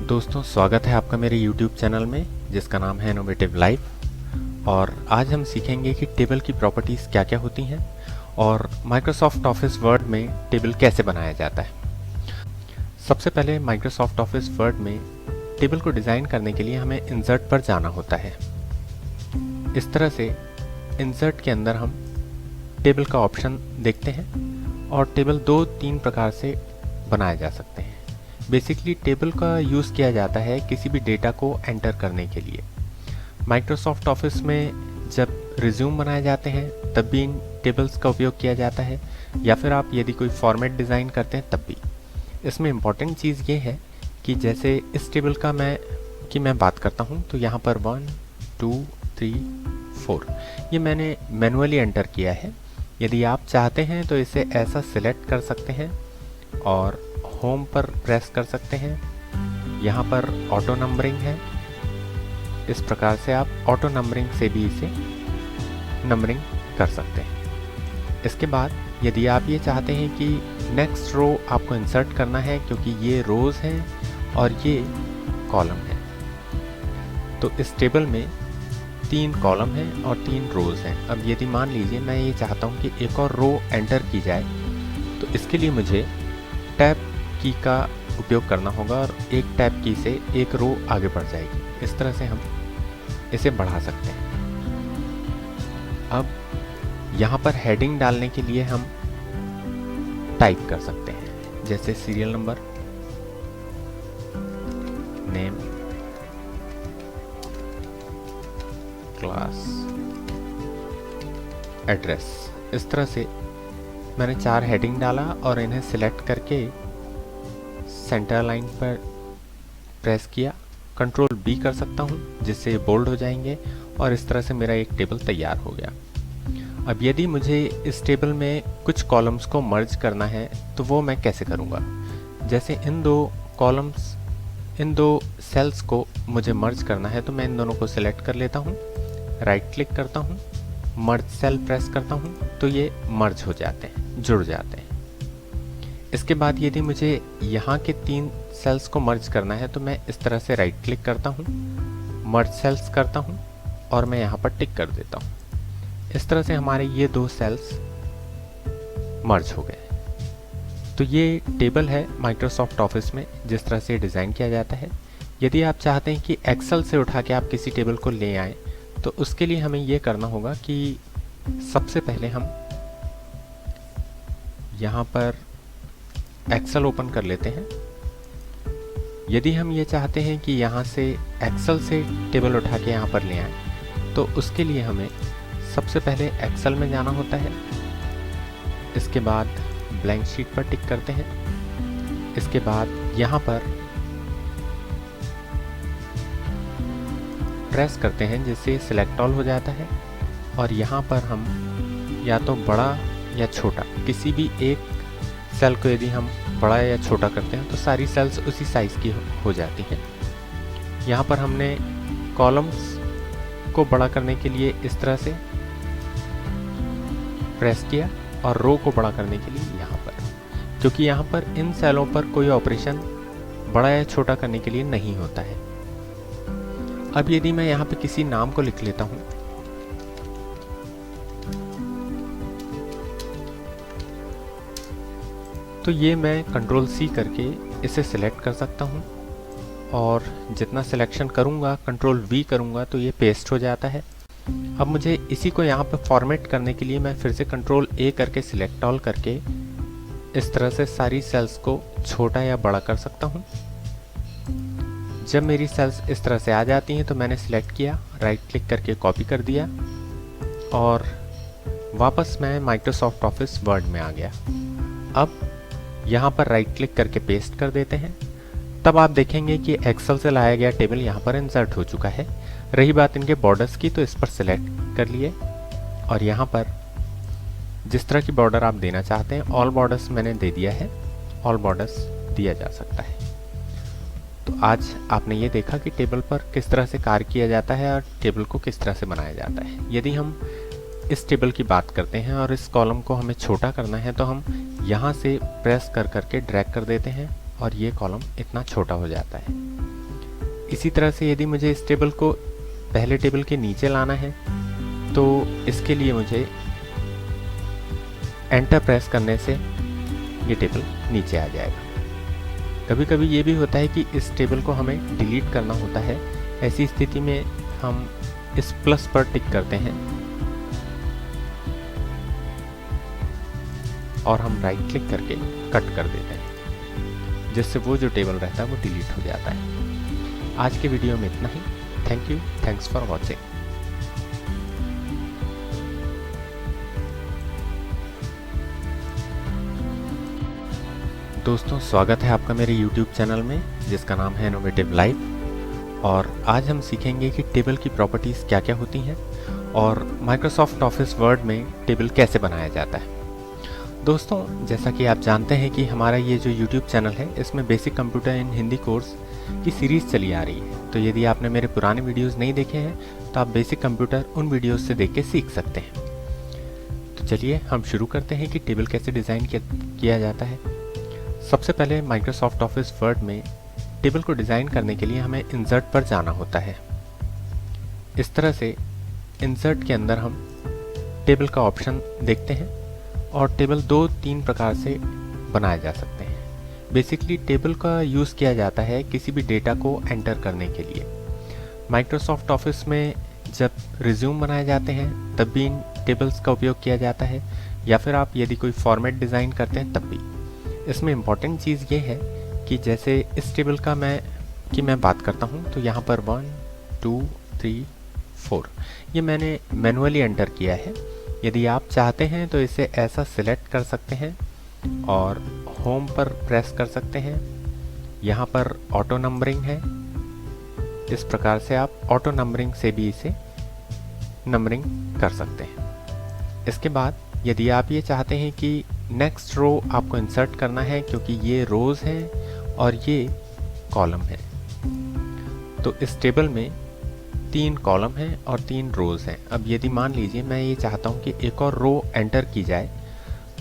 दोस्तों, स्वागत है आपका मेरे YouTube चैनल में जिसका नाम है इनोवेटिव लाइफ। और आज हम सीखेंगे कि टेबल की प्रॉपर्टीज़ क्या क्या होती हैं और माइक्रोसॉफ्ट ऑफिस वर्ड में टेबल कैसे बनाया जाता है। सबसे पहले माइक्रोसॉफ्ट ऑफिस वर्ड में टेबल को डिज़ाइन करने के लिए हमें इंसर्ट पर जाना होता है। इस तरह से इंसर्ट के अंदर हम टेबल का ऑप्शन देखते हैं और टेबल 2-3 प्रकार से बनाए जा सकते हैं। बेसिकली टेबल का यूज़ किया जाता है किसी भी डेटा को एंटर करने के लिए। माइक्रोसॉफ्ट ऑफिस में जब रिज्यूम बनाए जाते हैं तब भी इन टेबल्स का उपयोग किया जाता है, या फिर आप यदि कोई फॉर्मेट डिज़ाइन करते हैं तब भी। इसमें इम्पॉर्टेंट चीज़ ये है कि जैसे इस टेबल का मैं बात करता हूँ तो यहाँ पर 1 2 3 4 ये मैंने मैनुअली एंटर किया है। यदि आप चाहते हैं तो इसे ऐसा सिलेक्ट कर सकते हैं और होम पर प्रेस कर सकते हैं। यहाँ पर ऑटो नंबरिंग है, इस प्रकार से आप ऑटो नंबरिंग से भी इसे नंबरिंग कर सकते हैं। इसके बाद यदि आप ये चाहते हैं कि नेक्स्ट रो आपको इंसर्ट करना है, क्योंकि ये रोज़ हैं और ये कॉलम है, तो इस टेबल में 3 कॉलम हैं और 3 रोज़ हैं। अब यदि मान लीजिए मैं ये चाहता हूँ कि एक और रो एंटर की जाए, तो इसके लिए मुझे टैब की का उपयोग करना होगा और एक टैब की से एक रो आगे बढ़ जाएगी। इस तरह से हम इसे बढ़ा सकते हैं। अब यहाँ पर हेडिंग डालने के लिए हम टाइप कर सकते हैं, जैसे serial number, name, class, address. इस तरह से मैंने 4 हेडिंग डाला और इन्हें सिलेक्ट करके सेंटर लाइन पर प्रेस किया। कंट्रोल B कर सकता हूँ जिससे ये बोल्ड हो जाएंगे और इस तरह से मेरा एक टेबल तैयार हो गया। अब यदि मुझे इस टेबल में कुछ कॉलम्स को मर्ज करना है तो वो मैं कैसे करूँगा। जैसे इन 2 सेल्स को मुझे मर्ज करना है, तो मैं इन दोनों को सिलेक्ट कर लेता हूँ, राइट क्लिक करता हूँ, मर्ज सेल प्रेस करता हूँ, तो ये मर्ज हो जाते हैं, जुड़ जाते हैं। इसके बाद यदि मुझे यहाँ के 3 सेल्स को मर्ज करना है तो मैं इस तरह से राइट क्लिक करता हूँ, मर्ज सेल्स करता हूँ और मैं यहाँ पर टिक कर देता हूँ। इस तरह से हमारे ये 2 सेल्स मर्ज हो गए। तो ये टेबल है माइक्रोसॉफ्ट ऑफिस में जिस तरह से डिज़ाइन किया जाता है। यदि आप चाहते हैं कि एक्सेल से उठा के आप किसी टेबल को ले आएँ, तो उसके लिए हमें ये करना होगा कि सबसे पहले हम यहाँ पर एक्सेल ओपन कर लेते हैं। यदि हम ये चाहते हैं कि यहाँ से एक्सेल से टेबल उठा के यहाँ पर ले आएँ, तो उसके लिए हमें सबसे पहले एक्सेल में जाना होता है। इसके बाद ब्लैंक शीट पर टिक करते हैं। इसके बाद यहाँ पर प्रेस करते हैं जिससे सिलेक्ट ऑल हो जाता है और यहाँ पर हम या तो बड़ा या छोटा किसी भी एक सेल को यदि हम बड़ा या छोटा करते हैं तो सारी सेल्स उसी साइज़ की हो जाती हैं। यहाँ पर हमने कॉलम्स को बड़ा करने के लिए इस तरह से प्रेस किया और रो को बड़ा करने के लिए यहाँ पर, क्योंकि यहाँ पर इन सेलों पर कोई ऑपरेशन बड़ा या छोटा करने के लिए नहीं होता है। अब यदि मैं यहाँ पे किसी नाम को लिख लेता हूँ, तो ये मैं कंट्रोल C करके इसे सिलेक्ट कर सकता हूँ और जितना सिलेक्शन करूँगा कंट्रोल V करूँगा तो ये पेस्ट हो जाता है। अब मुझे इसी को यहाँ पे फॉर्मेट करने के लिए मैं फिर से कंट्रोल A करके सिलेक्ट ऑल करके इस तरह से सारी सेल्स को छोटा या बड़ा कर सकता हूँ। जब मेरी सेल्स इस तरह से आ जाती हैं तो मैंने सिलेक्ट किया, राइट क्लिक करके कॉपी कर दिया और वापस मैं माइक्रोसॉफ्ट ऑफिस वर्ड में आ गया। अब यहाँ पर राइट क्लिक करके पेस्ट कर देते हैं। तब आप देखेंगे कि एक्सेल से लाया गया टेबल यहाँ पर इंसर्ट हो चुका है। रही बात इनके बॉर्डर्स की, तो इस पर सिलेक्ट कर लिए और यहाँ पर जिस तरह की बॉर्डर आप देना चाहते हैं, ऑल बॉर्डर्स मैंने दे दिया है, ऑल बॉर्डर्स दिया जा सकता है। तो आज आपने ये देखा कि टेबल पर किस तरह से कार्य किया जाता है और टेबल को किस तरह से बनाया जाता है। यदि हम इस टेबल की बात करते हैं और इस कॉलम को हमें छोटा करना है तो हम यहाँ से प्रेस कर करके ड्रैग कर देते हैं और ये कॉलम इतना छोटा हो जाता है। इसी तरह से यदि मुझे इस टेबल को पहले टेबल के नीचे लाना है तो इसके लिए मुझे एंटर प्रेस करने से ये टेबल नीचे आ जाएगा। कभी कभी ये भी होता है कि इस टेबल को हमें डिलीट करना होता है। ऐसी स्थिति में हम इस प्लस पर टिक करते हैं और हम राइट क्लिक करके कट कर देते हैं, जिससे वो जो टेबल रहता है वो डिलीट हो जाता है। आज के वीडियो में इतना ही। Thank you, thanks for watching. दोस्तों, स्वागत है आपका मेरे YouTube चैनल में जिसका नाम है इनोवेटिव लाइफ। और आज हम सीखेंगे कि टेबल की प्रॉपर्टीज़ क्या क्या होती हैं और माइक्रोसॉफ्ट ऑफिस वर्ड में टेबल कैसे बनाया जाता है। दोस्तों, जैसा कि आप जानते हैं कि हमारा ये जो YouTube चैनल है इसमें बेसिक कंप्यूटर इन हिंदी कोर्स की सीरीज़ चली आ रही है। तो यदि आपने मेरे पुराने वीडियोज़ नहीं देखे हैं तो आप बेसिक कंप्यूटर उन वीडियोज़ से देख के सीख सकते हैं। तो चलिए हम शुरू करते हैं कि टेबल कैसे डिज़ाइन किया जाता है। सबसे पहले माइक्रोसॉफ्ट ऑफिस वर्ड में टेबल को डिज़ाइन करने के लिए हमें इंसर्ट पर जाना होता है। इस तरह से इंसर्ट के अंदर हम टेबल का ऑप्शन देखते हैं और टेबल 2-3 प्रकार से बनाए जा सकते हैं। बेसिकली टेबल का यूज़ किया जाता है किसी भी डेटा को एंटर करने के लिए। माइक्रोसॉफ्ट ऑफिस में जब रिज्यूम बनाए जाते हैं तब भी इन टेबल्स का उपयोग किया जाता है, या फिर आप यदि कोई फॉर्मेट डिज़ाइन करते हैं तब भी। इसमें इम्पॉर्टेंट चीज़ ये है कि जैसे इस टेबल का मैं बात करता हूँ तो यहाँ पर 1 2 3 4 ये मैंने मैनुअली एंटर किया है। यदि आप चाहते हैं तो इसे ऐसा सिलेक्ट कर सकते हैं और होम पर प्रेस कर सकते हैं। यहाँ पर ऑटो नंबरिंग है, इस प्रकार से आप ऑटो नंबरिंग से भी इसे नंबरिंग कर सकते हैं। इसके बाद यदि आप ये चाहते हैं कि नेक्स्ट रो आपको इंसर्ट करना है, क्योंकि ये रोज़ हैं और ये कॉलम है, तो इस टेबल में 3 कॉलम हैं और 3 रोज़ हैं। अब यदि मान लीजिए मैं ये चाहता हूँ कि एक और रो एंटर की जाए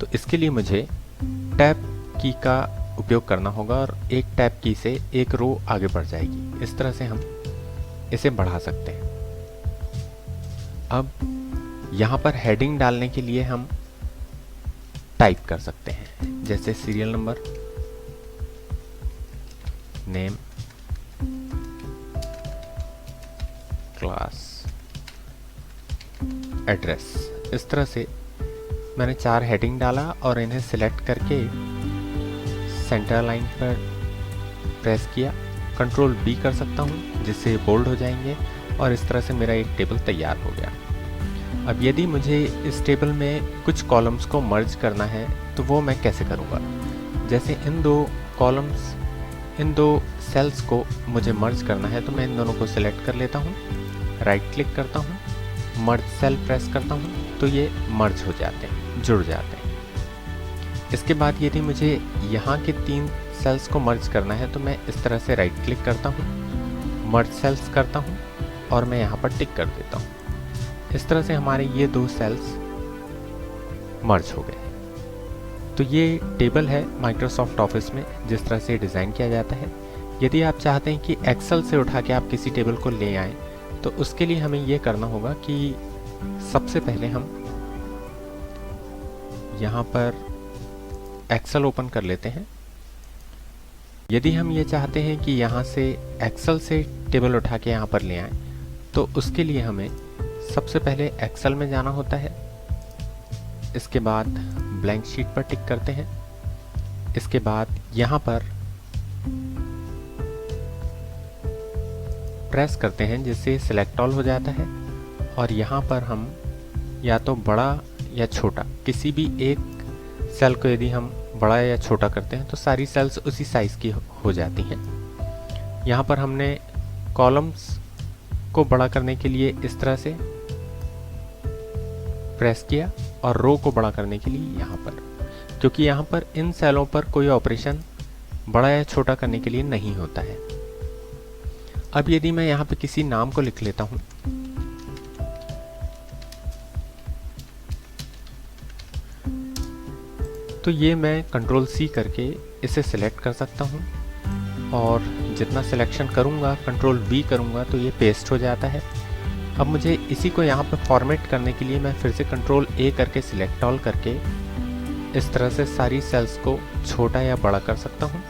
तो इसके लिए मुझे टैब की का उपयोग करना होगा और एक टैब की से एक रो आगे बढ़ जाएगी। इस तरह से हम इसे बढ़ा सकते हैं। अब यहाँ पर हेडिंग डालने के लिए हम टाइप कर सकते हैं, जैसे serial number, name, class, address. इस तरह से मैंने 4 हेडिंग डाला और इन्हें सिलेक्ट करके सेंटर लाइन पर प्रेस किया। कंट्रोल B कर सकता हूँ जिससे बोल्ड हो जाएंगे और इस तरह से मेरा एक टेबल तैयार हो गया। अब यदि मुझे इस टेबल में कुछ कॉलम्स को मर्ज करना है तो वो मैं कैसे करूँगा। जैसे इन 2 कॉलम्स, इन 2 सेल्स को मुझे मर्ज करना है तो मैं इन दोनों को सिलेक्ट कर लेता हूँ, राइट क्लिक करता हूँ, मर्ज सेल प्रेस करता हूँ तो ये मर्ज हो जाते हैं, जुड़ जाते हैं। इसके बाद यदि मुझे यहाँ के 3 सेल्स को मर्ज करना है तो मैं इस तरह से राइट क्लिक करता हूँ, मर्ज सेल्स करता हूँ और मैं यहाँ पर टिक कर देता हूँ। इस तरह से हमारे ये 2 सेल्स मर्ज हो गए। तो ये टेबल है माइक्रोसॉफ्ट ऑफिस में जिस तरह से डिज़ाइन किया जाता है। यदि आप चाहते हैं कि एक्सेल से उठा के आप किसी टेबल को ले आएँ तो उसके लिए हमें ये करना होगा कि सबसे पहले हम यहाँ पर एक्सेल ओपन कर लेते हैं। यदि हम ये चाहते हैं कि यहाँ से एक्सेल से टेबल उठा के यहाँ पर ले आएँ तो उसके लिए हमें सबसे पहले एक्सेल में जाना होता है। इसके बाद ब्लैंक शीट पर टिक करते हैं। इसके बाद यहाँ पर प्रेस करते हैं जिससे सिलेक्ट ऑल हो जाता है और यहाँ पर हम या तो बड़ा या छोटा किसी भी एक सेल को यदि हम बड़ा या छोटा करते हैं तो सारी सेल्स उसी साइज़ की हो जाती हैं। यहाँ पर हमने कॉलम्स को बड़ा करने के लिए इस तरह से प्रेस किया और रो को बड़ा करने के लिए यहाँ पर, क्योंकि यहाँ पर इन सेलों पर कोई ऑपरेशन बड़ा या छोटा करने के लिए नहीं होता है। अब यदि मैं यहाँ पे किसी नाम को लिख लेता हूँ तो ये मैं कंट्रोल C करके इसे सिलेक्ट कर सकता हूँ और जितना सिलेक्शन करूँगा, कंट्रोल V करूँगा तो ये पेस्ट हो जाता है। अब मुझे इसी को यहाँ पर फॉर्मेट करने के लिए मैं फिर से कंट्रोल A करके सिलेक्ट ऑल करके इस तरह से सारी सेल्स को छोटा या बड़ा कर सकता हूँ।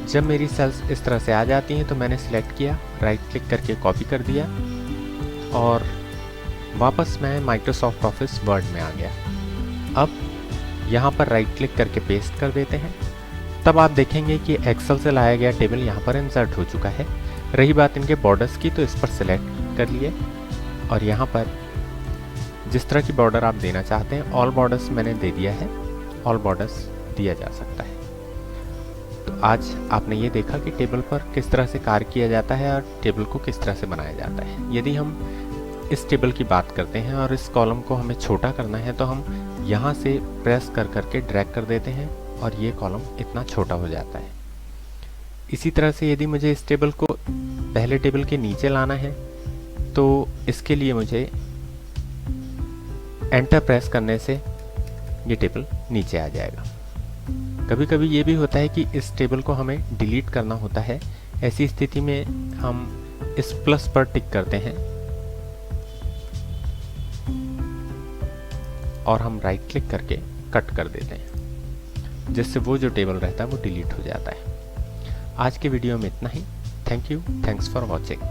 जब मेरी सेल्स इस तरह से आ जाती हैं तो मैंने सिलेक्ट किया, राइट क्लिक करके कॉपी कर दिया और वापस मैं माइक्रोसॉफ्ट ऑफिस वर्ड में आ गया। अब यहाँ पर राइट क्लिक करके पेस्ट कर देते हैं। तब आप देखेंगे कि एक्सेल से लाया गया टेबल यहाँ पर इंसर्ट हो चुका है। रही बात इनके बॉर्डर्स की, तो इस पर सिलेक्ट कर लिए और यहाँ पर जिस तरह की बॉर्डर आप देना चाहते हैं, ऑल बॉर्डर्स मैंने दे दिया है। ऑल बॉर्डर्स दिया जा सकता है। तो आज आपने ये देखा कि टेबल पर किस तरह से कार्य किया जाता है और टेबल को किस तरह से बनाया जाता है। यदि हम इस टेबल की बात करते हैं और इस कॉलम को हमें छोटा करना है तो हम यहाँ से प्रेस कर करके ड्रैग कर देते हैं और ये कॉलम इतना छोटा हो जाता है। इसी तरह से यदि मुझे इस टेबल को पहले टेबल के नीचे लाना है तो इसके लिए मुझे एंटर प्रेस करने से ये टेबल नीचे आ जाएगा। कभी कभी ये भी होता है कि इस टेबल को हमें डिलीट करना होता है। ऐसी स्थिति में हम इस प्लस पर टिक करते हैं और हम राइट क्लिक करके कट कर देते हैं, जिससे वो जो टेबल रहता है वो डिलीट हो जाता है। आज के वीडियो में इतना ही। Thank you, thanks for watching.